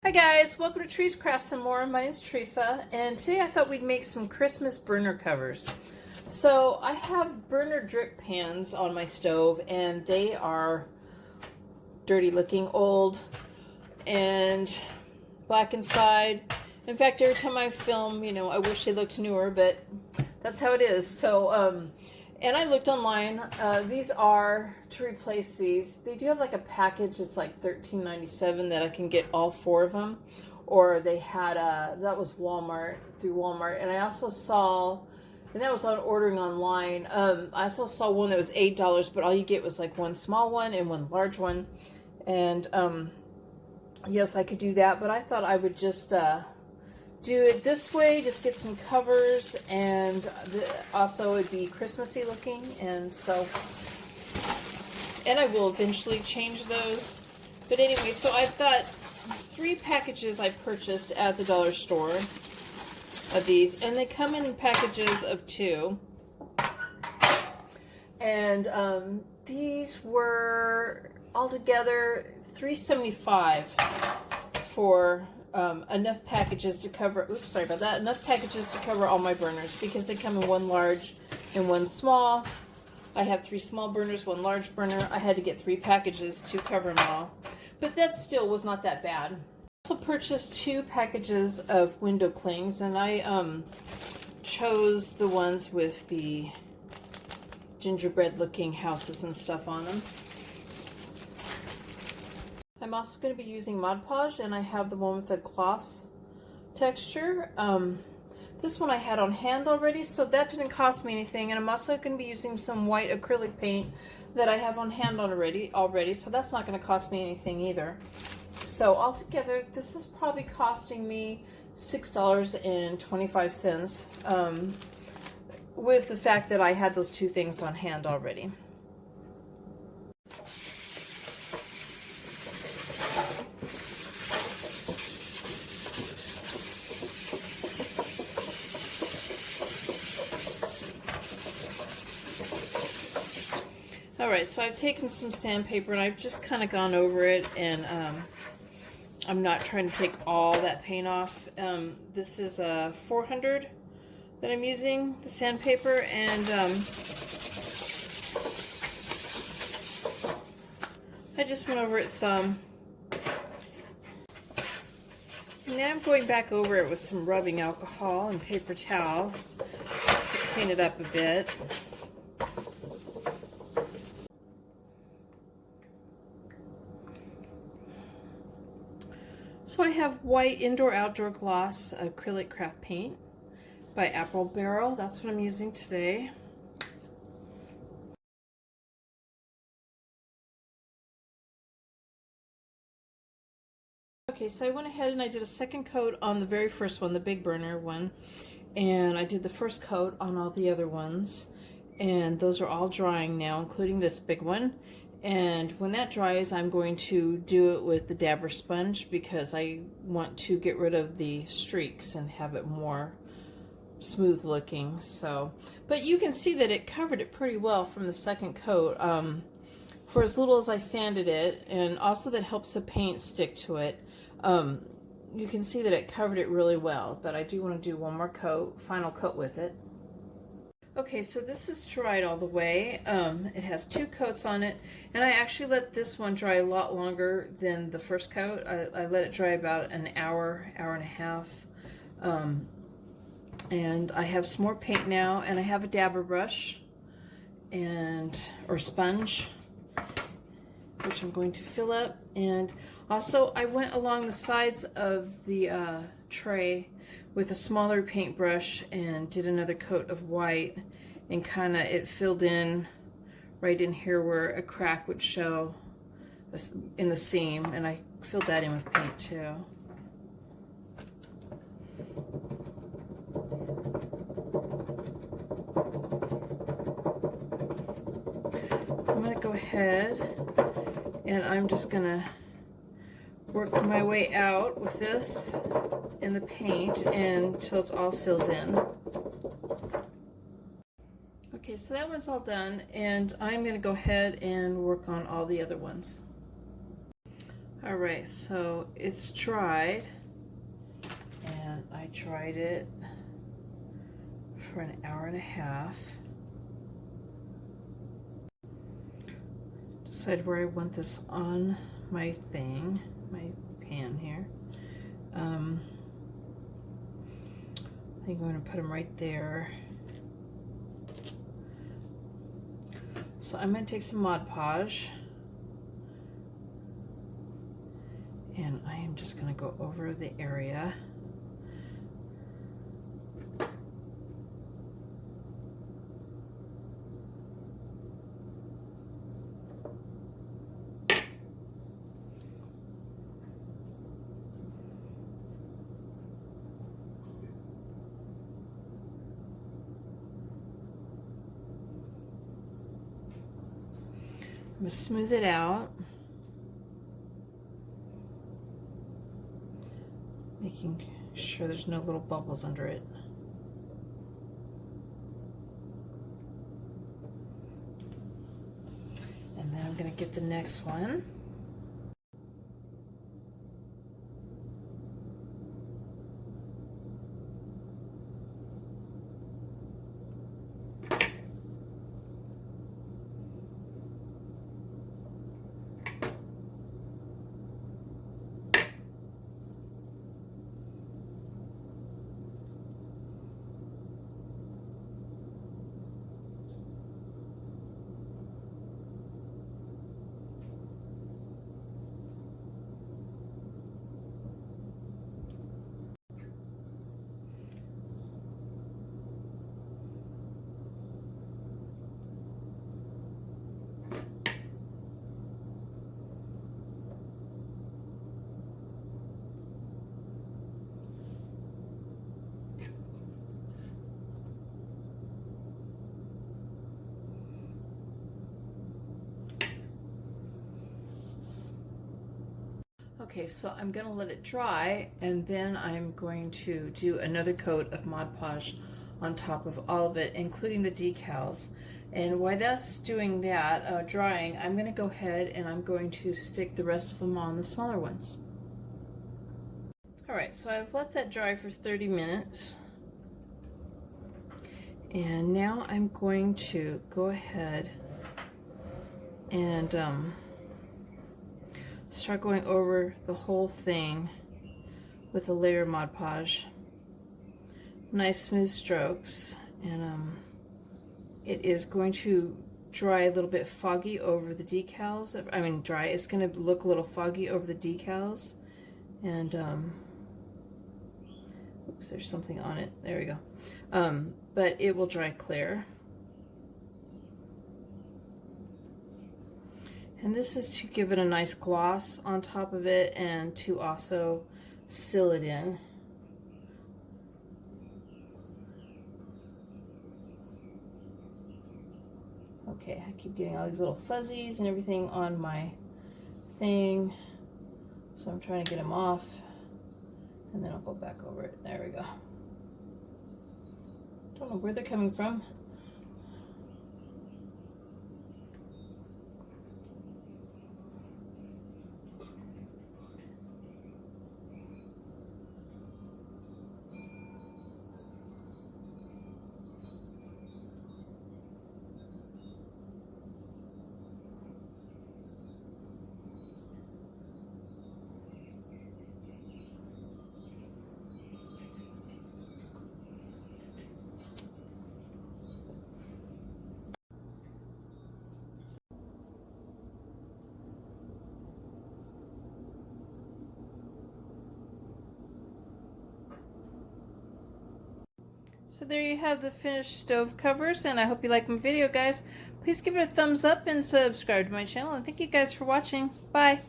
Hi guys, welcome to Trees Crafts and More. My name is Teresa, and today I thought we'd make some Christmas burner covers. So I have burner drip pans on my stove, and they are dirty looking, old, and black inside. In fact, every time I film, I wish they looked newer, but that's how it is. So, and I looked online. These are to replace these. They do have like a package. It's like $13.97 that I can get all four of them. Or they had that was through Walmart. And I also saw, and that was on ordering online. I also saw one that was $8, but all you get was like one small one and one large one. And yes, I could do that, but I thought I would just do it this way, just get some covers, and also it'd be Christmassy looking, and I will eventually change those. But anyway, so I've got 3 packages I purchased at the dollar store of these, and they come in packages of 2. And these were altogether $3.75 for enough packages to cover, enough packages to cover all my burners, because they come in one large and one small. I have 3 small burners, 1 large burner. I had to get 3 packages to cover them all, but that still was not that bad. I also purchased 2 packages of window clings, and I chose the ones with the gingerbread looking houses and stuff on them. I'm also going to be using Mod Podge, and I have the one with the gloss texture. This one I had on hand already, so that didn't cost me anything. And I'm also going to be using some white acrylic paint that I have on hand already, so that's not going to cost me anything either. So altogether, this is probably costing me $6.25 with the fact that I had those 2 things on hand already. Alright, so I've taken some sandpaper and I've just kind of gone over it, and I'm not trying to take all that paint off. This is a 400 that I'm using, the sandpaper, and I just went over it some. And now I'm going back over it with some rubbing alcohol and paper towel just to clean it up a bit. So I have white indoor-outdoor gloss acrylic craft paint by Apple Barrel. That's what I'm using today. Okay, so I went ahead and I did a second coat on the very first one, the big burner one, and I did the first coat on all the other ones, and those are all drying now, including this big one. And when that dries, I'm going to do it with the dabber sponge, because I want to get rid of the streaks and have it more smooth looking. So, but you can see that it covered it pretty well from the second coat for as little as I sanded it, and also that helps the paint stick to it. You can see that it covered it really well, but I do want to do one more coat, final coat with it. Okay, so this is dried all the way. It has 2 coats on it, and I actually let this one dry a lot longer than the first coat. I let it dry about an hour, hour and a half. And I have some more paint now, and I have a dabber brush or sponge, which I'm going to fill up. And also I went along the sides of the tray with a smaller paintbrush and did another coat of white, and kind of it filled in right in here where a crack would show in the seam, and I filled that in with paint too. I'm going to go ahead and I'm just going to work my way out with this in the paint until it's all filled in. Okay, so that one's all done, and I'm going to go ahead and work on all the other ones. All right, so it's dried, and I dried it for an hour and a half. Decide where I want this on my thing, my pan here. I think I'm going to put them right there. So I'm going to take some Mod Podge, and I am just going to go over the area. I'm going to smooth it out, making sure there's no little bubbles under it. And then I'm going to get the next one. Okay, so I'm going to let it dry, and then I'm going to do another coat of Mod Podge on top of all of it, including the decals. And while that's doing that, drying, I'm going to go ahead and I'm going to stick the rest of them on the smaller ones. Alright, so I've let that dry for 30 minutes. And now I'm going to go ahead and start going over the whole thing with a layer of Mod Podge. Nice smooth strokes, and it is going to dry a little bit foggy over the decals. I mean dry, it's going to look a little foggy over the decals, and oops, there's something on it, there we go, but it will dry clear. And this is to give it a nice gloss on top of it and to also seal it in. Okay, I keep getting all these little fuzzies and everything on my thing, so I'm trying to get them off, and then I'll go back over it. There we go. Don't know where they're coming from. So there you have the finished stove covers, and I hope you like my video, guys. Please give it a thumbs up and subscribe to my channel, and thank you guys for watching. Bye.